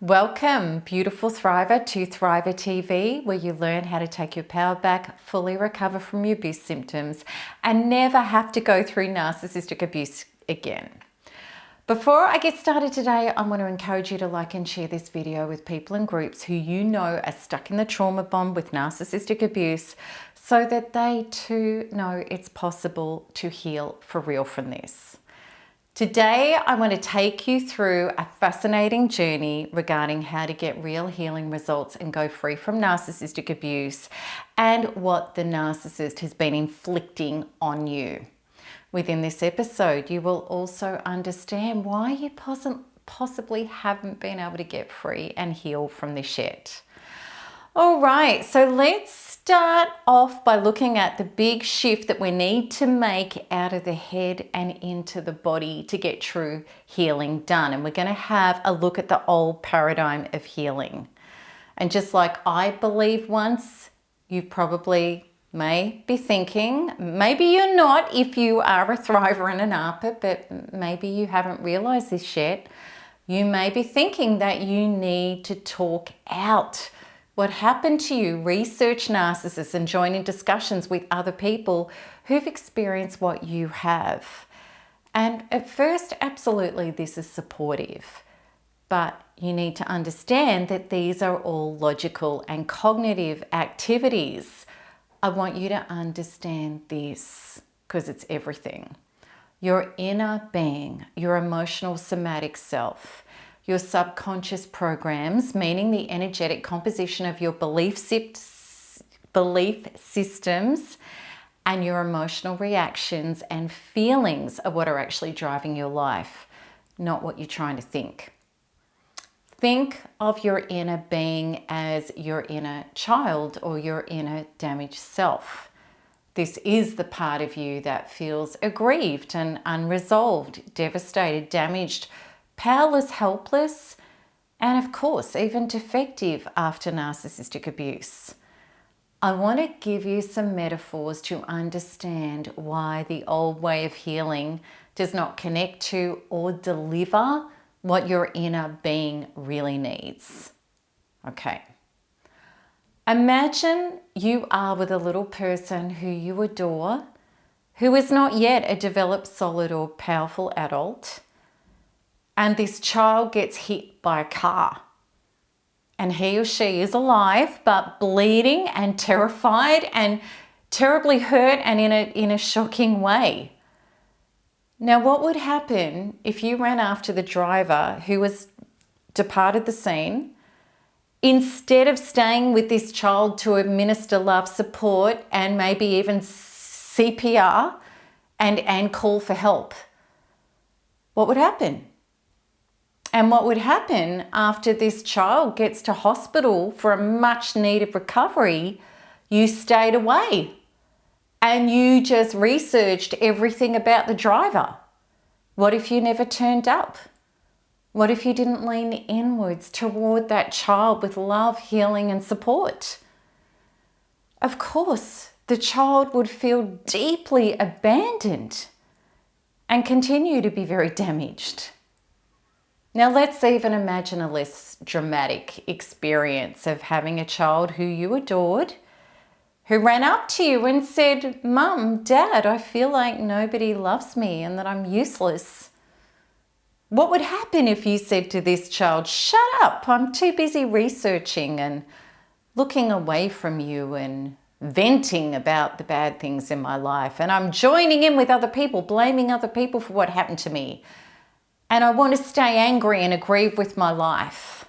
Welcome, beautiful thriver, to Thriver TV, where you learn how to take your power back, fully recover from your abuse symptoms, and never have to go through narcissistic abuse again. Before I get started today, I want to encourage you to like and share this video with people in groups who you know are stuck in the trauma bomb with narcissistic abuse, so that they too know it's possible to heal for real from this. Today, I want to take you through a fascinating journey regarding how to get real healing results and go free from narcissistic abuse and what the narcissist has been inflicting on you. Within this episode, you will also understand why you possibly haven't been able to get free and heal from this yet. All right, so let's start off by looking at the big shift that we need to make out of the head and into the body to get true healing done. And we're going to have a look at the old paradigm of healing. And just like I believe once, you probably may be thinking, maybe you're not if you are a thriver and an ARPA, but maybe you haven't realized this yet. You may be thinking that you need to talk out what happened to you, research narcissists and join in discussions with other people who've experienced what you have. And at first, absolutely, this is supportive, but you need to understand that these are all logical and cognitive activities. I want you to understand this because it's everything. Your inner being, your emotional somatic self, your subconscious programs, meaning the energetic composition of your belief systems, and your emotional reactions and feelings are what are actually driving your life, not what you're trying to think. Think of your inner being as your inner child or your inner damaged self. This is the part of you that feels aggrieved and unresolved, devastated, damaged, powerless, helpless, and of course, even defective after narcissistic abuse. I want to give you some metaphors to understand why the old way of healing does not connect to or deliver what your inner being really needs. Okay. Imagine you are with a little person who you adore, who is not yet a developed, solid, or powerful adult. And this child gets hit by a car, and he or she is alive but bleeding and terrified and terribly hurt and in a shocking way. Now, what would happen if you ran after the driver who has departed the scene, instead of staying with this child to administer love, support, and maybe even CPR and call for help? What would happen? And what would happen after this child gets to hospital for a much needed recovery? You stayed away and you just researched everything about the driver. What if you never turned up? What if you didn't lean inwards toward that child with love, healing, and support? Of course, the child would feel deeply abandoned and continue to be very damaged. Now let's even imagine a less dramatic experience of having a child who you adored, who ran up to you and said, "Mum, Dad, I feel like nobody loves me and that I'm useless." What would happen if you said to this child, "Shut up, I'm too busy researching and looking away from you and venting about the bad things in my life, and I'm joining in with other people, blaming other people for what happened to me. And I want to stay angry and aggrieved with my life,"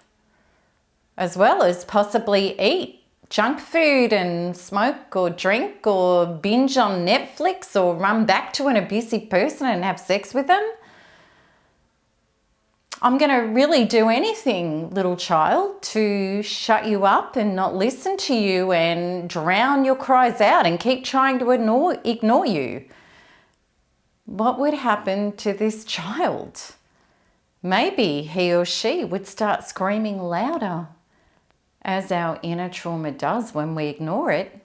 as well as possibly eat junk food and smoke or drink or binge on Netflix or run back to an abusive person and have sex with them. I'm going to really do anything, little child, to shut you up and not listen to you and drown your cries out and keep trying to ignore you. What would happen to this child? Maybe he or she would start screaming louder, as our inner trauma does when we ignore it.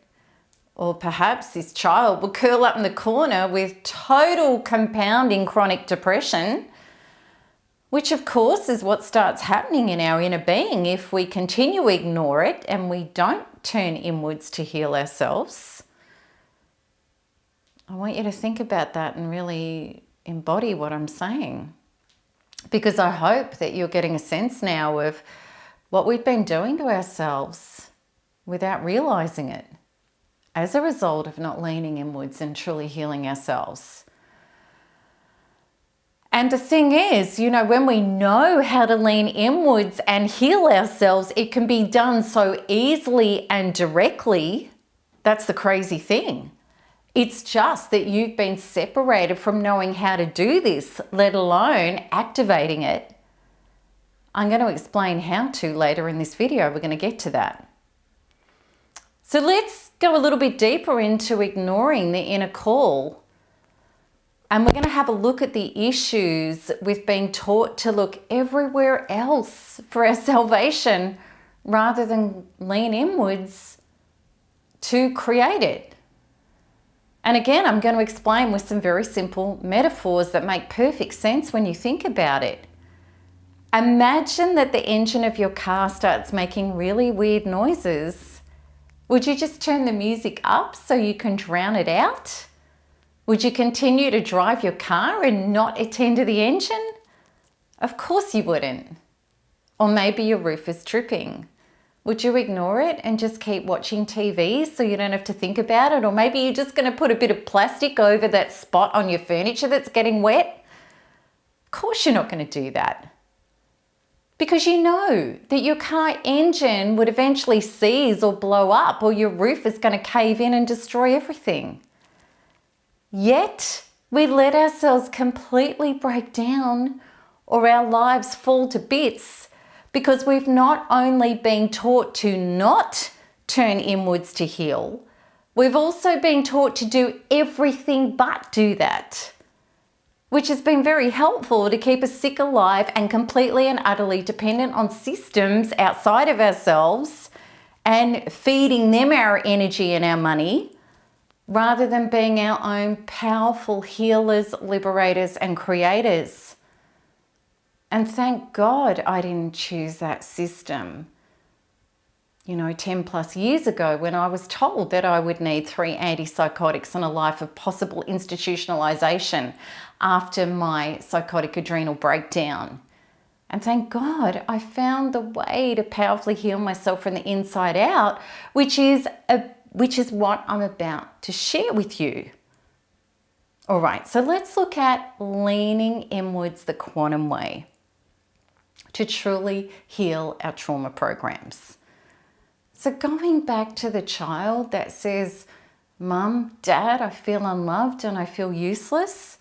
Or perhaps this child would curl up in the corner with total compounding chronic depression, which of course is what starts happening in our inner being if we continue to ignore it and we don't turn inwards to heal ourselves. I want you to think about that and really embody what I'm saying, because I hope that you're getting a sense now of what we've been doing to ourselves without realizing it as a result of not leaning inwards and truly healing ourselves. And the thing is, when we know how to lean inwards and heal ourselves, it can be done so easily and directly. That's the crazy thing. It's just that you've been separated from knowing how to do this, let alone activating it. I'm going to explain how to later in this video. We're going to get to that. So let's go a little bit deeper into ignoring the inner call. And we're going to have a look at the issues with being taught to look everywhere else for our salvation rather than lean inwards to create it. And again, I'm going to explain with some very simple metaphors that make perfect sense when you think about it. Imagine that the engine of your car starts making really weird noises. Would you just turn the music up so you can drown it out? Would you continue to drive your car and not attend to the engine? Of course you wouldn't. Or maybe your roof is tripping. Would you ignore it and just keep watching TV so you don't have to think about it? Or maybe you're just going to put a bit of plastic over that spot on your furniture that's getting wet? Of course you're not going to do that. Because you know that your car engine would eventually seize or blow up, or your roof is going to cave in and destroy everything. Yet we let ourselves completely break down or our lives fall to bits because we've not only been taught to not turn inwards to heal, we've also been taught to do everything but do that, which has been very helpful to keep us sick alive and completely and utterly dependent on systems outside of ourselves and feeding them our energy and our money, rather than being our own powerful healers, liberators, and creators. And thank God I didn't choose that system. 10 plus years ago, when I was told that I would need 3 antipsychotics and a life of possible institutionalization after my psychotic adrenal breakdown. And thank God I found the way to powerfully heal myself from the inside out, which is what I'm about to share with you. All right, so let's look at leaning inwards the quantum way to truly heal our trauma programs. So going back to the child that says, Mum, Dad, I feel unloved and I feel useless.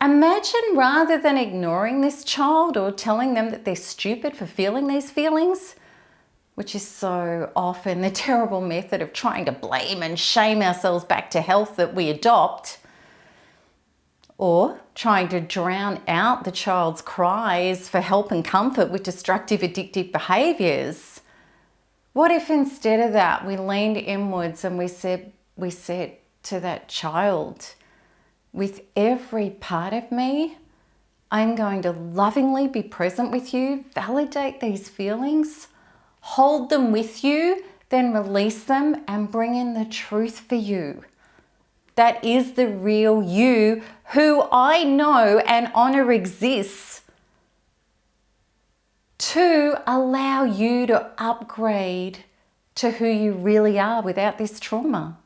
Imagine, rather than ignoring this child or telling them that they're stupid for feeling these feelings, which is so often the terrible method of trying to blame and shame ourselves back to health that we adopt, or trying to drown out the child's cries for help and comfort with destructive, addictive behaviours. What if instead of that we leaned inwards and we said to that child, with every part of me, I'm going to lovingly be present with you, validate these feelings, hold them with you, then release them and bring in the truth for you. That is the real you, who I know and honor exists, to allow you to upgrade to who you really are without this trauma.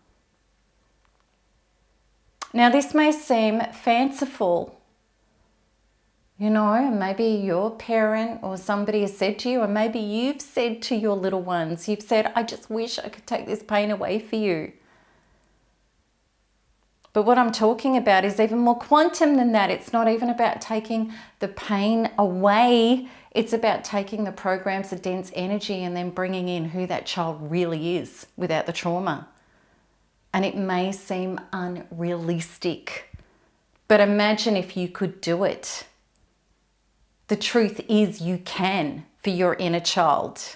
Now, this may seem fanciful. Maybe your parent or somebody has said to you, or maybe you've said to your little ones, you've said, I just wish I could take this pain away for you. But what I'm talking about is even more quantum than that. It's not even about taking the pain away. It's about taking the programs of dense energy and then bringing in who that child really is without the trauma. And it may seem unrealistic, but imagine if you could do it. The truth is you can for your inner child.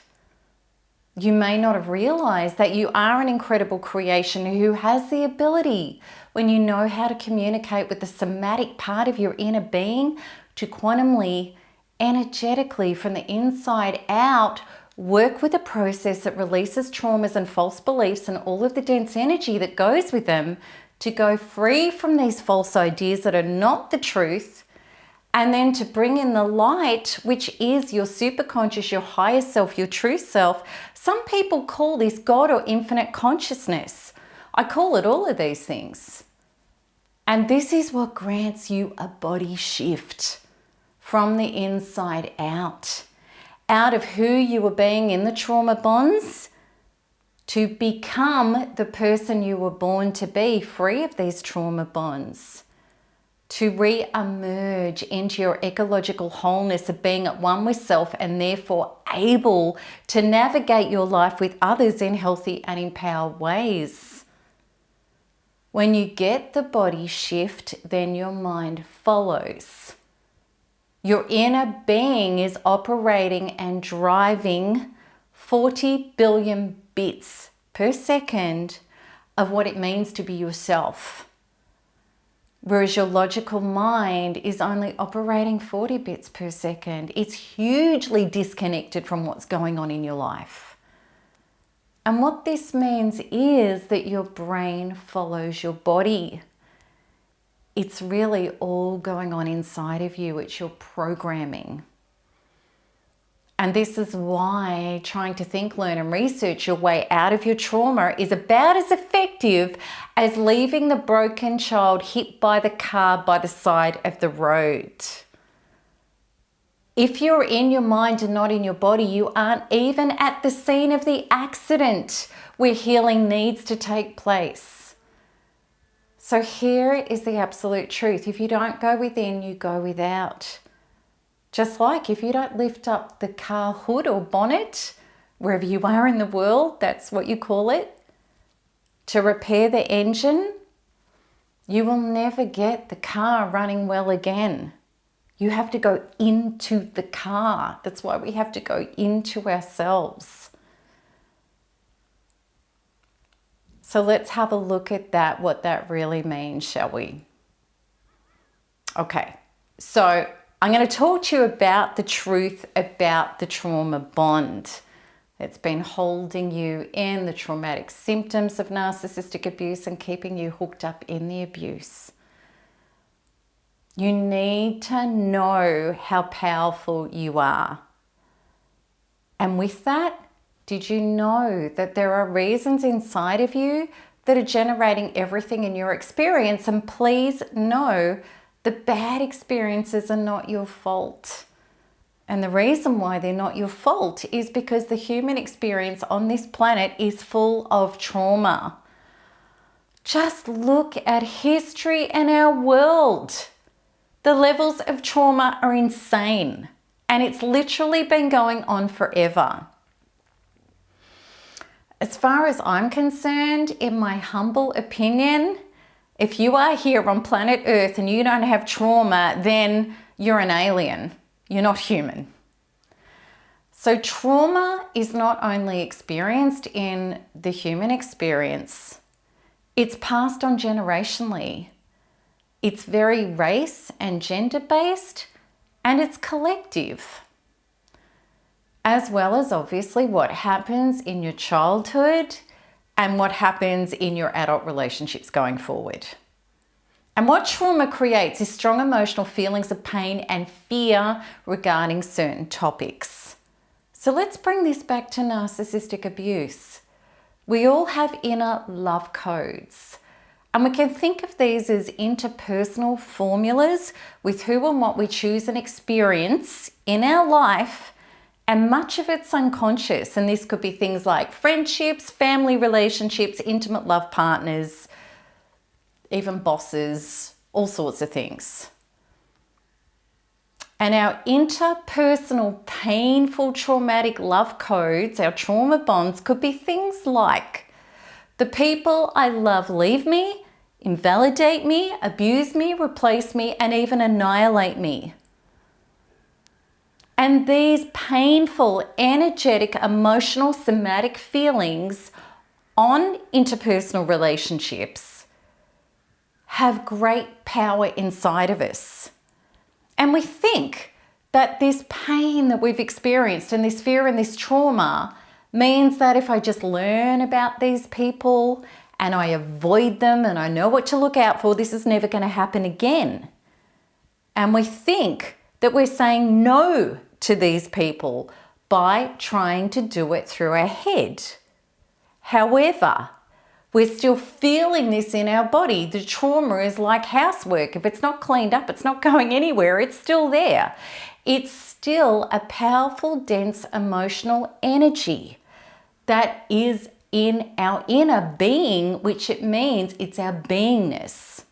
You may not have realized that you are an incredible creation who has the ability, when you know how to communicate with the somatic part of your inner being, to quantumly energetically from the inside out, work with a process that releases traumas and false beliefs and all of the dense energy that goes with them to go free from these false ideas that are not the truth, and then to bring in the light, which is your superconscious, your higher self, your true self. Some people call this God or infinite consciousness. I call it all of these things. And this is what grants you a body shift from the inside out of who you were being in the trauma bonds to become the person you were born to be, free of these trauma bonds, to re-emerge into your ecological wholeness of being at one with self and therefore able to navigate your life with others in healthy and empowered ways. When you get the body shift, then your mind follows. Your inner being is operating and driving 40 billion bits per second of what it means to be yourself. Whereas your logical mind is only operating 40 bits per second. It's hugely disconnected from what's going on in your life. And what this means is that your brain follows your body. It's really all going on inside of you. It's your programming. And this is why trying to think, learn, and research your way out of your trauma is about as effective as leaving the broken child hit by the car by the side of the road. If you're in your mind and not in your body, you aren't even at the scene of the accident where healing needs to take place. So here is the absolute truth. If you don't go within, you go without. Just like if you don't lift up the car hood or bonnet, wherever you are in the world, that's what you call it, to repair the engine, you will never get the car running well again. You have to go into the car. That's why we have to go into ourselves. So let's have a look at that, what that really means, shall we? Okay, so I'm going to talk to you about the truth about the trauma bond that's been holding you in the traumatic symptoms of narcissistic abuse and keeping you hooked up in the abuse. You need to know how powerful you are. And with that, did you know that there are reasons inside of you that are generating everything in your experience? And please know the bad experiences are not your fault. And the reason why they're not your fault is because the human experience on this planet is full of trauma. Just look at history and our world. The levels of trauma are insane, and it's literally been going on forever. As far as I'm concerned, in my humble opinion, if you are here on planet Earth and you don't have trauma, then you're an alien. You're not human. So trauma is not only experienced in the human experience, it's passed on generationally. It's very race and gender based, and it's collective. As well as obviously what happens in your childhood and what happens in your adult relationships going forward. And what trauma creates is strong emotional feelings of pain and fear regarding certain topics. So let's bring this back to narcissistic abuse. We all have inner love codes. And we can think of these as interpersonal formulas with who and what we choose and experience in our life. And much of it's unconscious. And this could be things like friendships, family relationships, intimate love partners, even bosses, all sorts of things. And our interpersonal, painful, traumatic love codes, our trauma bonds, could be things like the people I love leave me, invalidate me, abuse me, replace me, and even annihilate me. And these painful, energetic, emotional, somatic feelings on interpersonal relationships have great power inside of us. And we think That this pain that we've experienced and this fear and this trauma means that if I just learn about these people and I avoid them and I know what to look out for, this is never going to happen again. And we think that we're saying no to these people by trying to do it through our head. However, we're still feeling this in our body. The trauma is like housework. If it's not cleaned up, it's not going anywhere. It's still there. It's still a powerful, dense emotional energy that is in our inner being, which it means it's our beingness.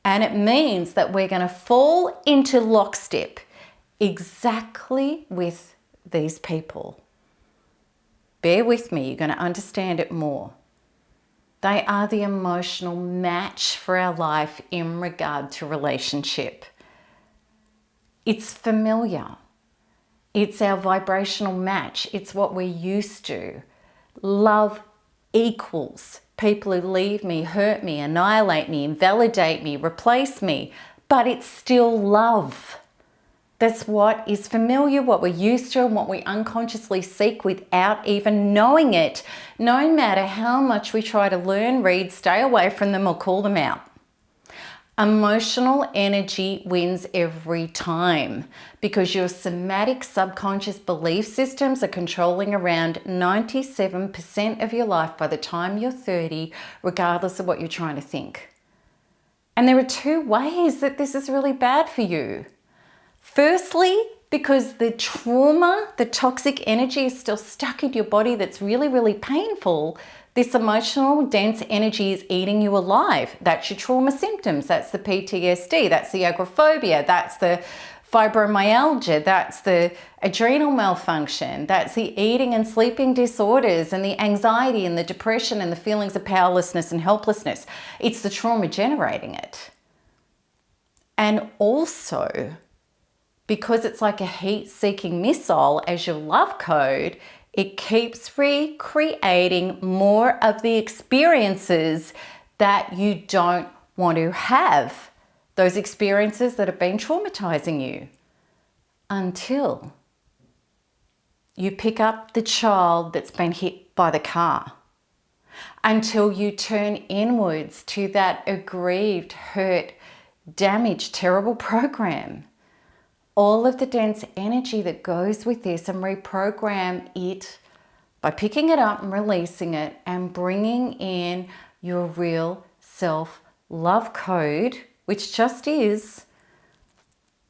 And it means that we're going to fall into lockstep exactly with these people. Bear with me, you're going to understand it more. They are the emotional match for our life in regard to relationship. It's familiar. It's our vibrational match. It's what we're used to. Love equals people who leave me, hurt me, annihilate me, invalidate me, replace me, but it's still love. That's what is familiar, what we're used to, and what we unconsciously seek without even knowing it, no matter how much we try to learn, read, stay away from them, or call them out. Emotional energy wins every time because your somatic subconscious belief systems are controlling around 97% of your life by the time you're 30, regardless of what you're trying to think. And there are two ways that this is really bad for you. Firstly, because the trauma, the toxic energy is still stuck in your body that's really, really painful. This emotional, dense energy is eating you alive. That's your trauma symptoms. That's the PTSD. That's the agoraphobia. That's the fibromyalgia. That's the adrenal malfunction. That's the eating and sleeping disorders and the anxiety and the depression and the feelings of powerlessness and helplessness. It's the trauma generating it. And also, because it's like a heat-seeking missile as your love code, it keeps recreating more of the experiences that you don't want to have. Those experiences that have been traumatizing you. Until you pick up the child that's been hit by the car. Until you turn inwards to that aggrieved, hurt, damaged, terrible program. All of the dense energy that goes with this and reprogram it by picking it up and releasing it and bringing in your real self-love code, which just is,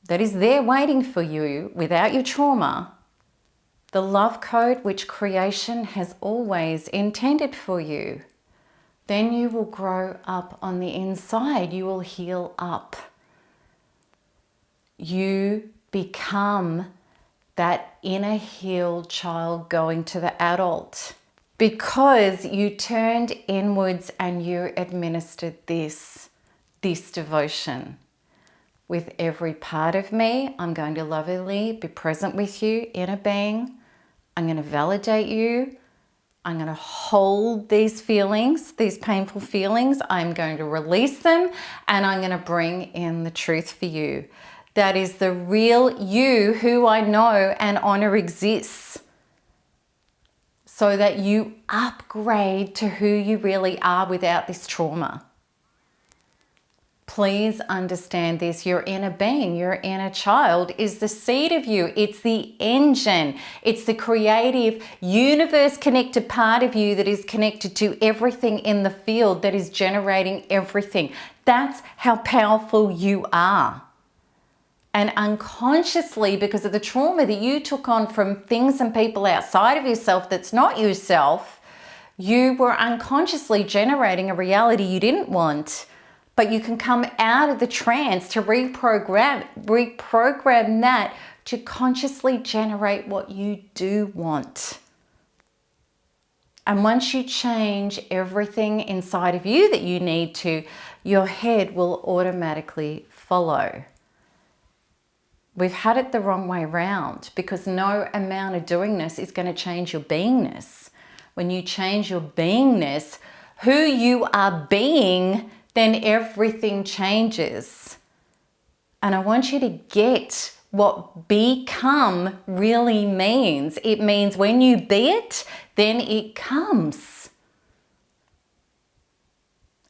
that is there waiting for you without your trauma. The love code which creation has always intended for you. Then you will grow up on the inside. You will heal up. You become that inner healed child going to the adult because you turned inwards and you administered this devotion. With every part of me, I'm going to lovingly be present with you, inner being. I'm going to validate you. I'm going to hold these feelings, these painful feelings. I'm going to release them and I'm going to bring in the truth for you. That is the real you who I know and honor exists. So that you upgrade to who you really are without this trauma. Please understand this. Your inner being, your inner child is the seed of you. It's the engine. It's the creative, universe-connected part of you that is connected to everything in the field that is generating everything. That's how powerful you are. And unconsciously, because of the trauma that you took on from things and people outside of yourself that's not yourself, you were unconsciously generating a reality you didn't want. But you can come out of the trance to reprogram that to consciously generate what you do want. And once you change everything inside of you that you need to, your head will automatically follow. We've had it the wrong way around because no amount of doing this is going to change your beingness. When you change your beingness, who you are being, then everything changes. And I want you to get what become really means. It means when you be it, then it comes.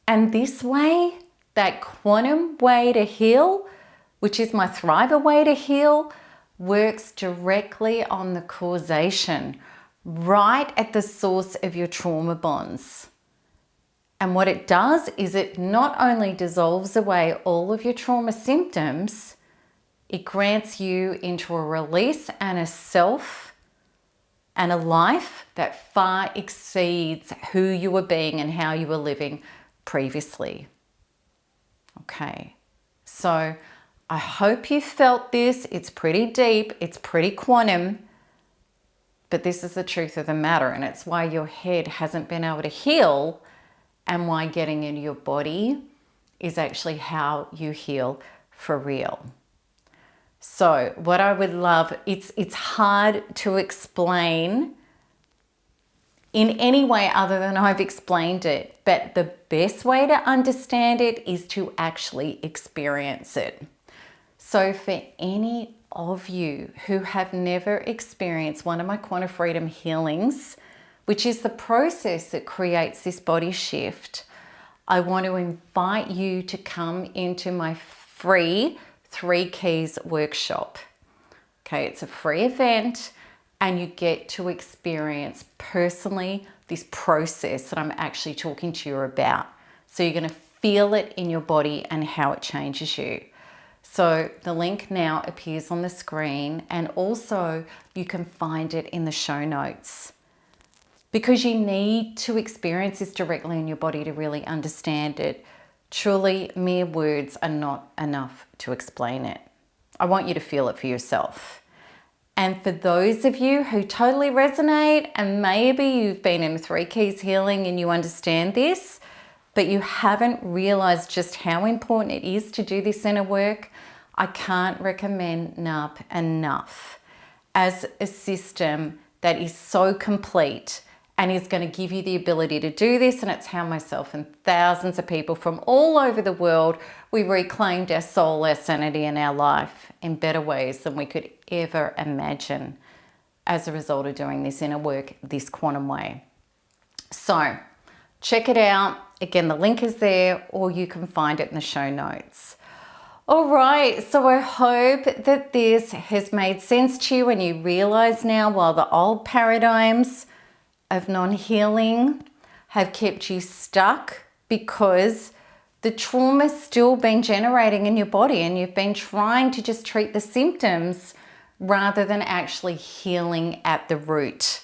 And this way, that quantum way to heal, which is my Thriver way to heal, works directly on the causation, right at the source of your trauma bonds. And what it does is it not only dissolves away all of your trauma symptoms, it grants you into a release and a self and a life that far exceeds who you were being and how you were living previously. Okay, so I hope you felt this. It's pretty deep, it's pretty quantum, but this is the truth of the matter, and it's why your head hasn't been able to heal and why getting into your body is actually how you heal for real. So what I would love, it's hard to explain in any way other than I've explained it, but the best way to understand it is to actually experience it. So for any of you who have never experienced one of my Quantum Freedom healings, which is the process that creates this body shift, I want to invite you to come into my free 3 Keys workshop. Okay, it's a free event and you get to experience personally this process that I'm actually talking to you about. So you're going to feel it in your body and how it changes you. So the link now appears on the screen, and also you can find it in the show notes, because you need to experience this directly in your body to really understand it. Truly, mere words are not enough to explain it. I want you to feel it for yourself. And for those of you who totally resonate, and maybe you've been in 3 Keys healing and you understand this, but you haven't realized just how important it is to do this inner work, I can't recommend NARP enough as a system that is so complete and is going to give you the ability to do this. And it's how myself and thousands of people from all over the world, we reclaimed our soul, our sanity, and our life in better ways than we could ever imagine as a result of doing this inner work this quantum way. So check it out. Again, the link is there, or you can find it in the show notes. All right, so I hope that this has made sense to you and you realize now, while the old paradigms of non-healing have kept you stuck because the trauma's still been generating in your body and you've been trying to just treat the symptoms rather than actually healing at the root,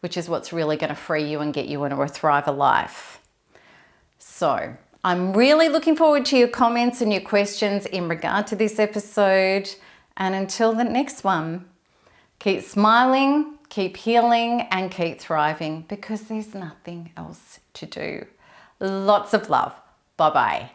which is what's really going to free you and get you into a Thriver life. So I'm really looking forward to your comments and your questions in regard to this episode. And until the next one, keep smiling, keep healing, and keep thriving, because there's nothing else to do. Lots of love. Bye-bye.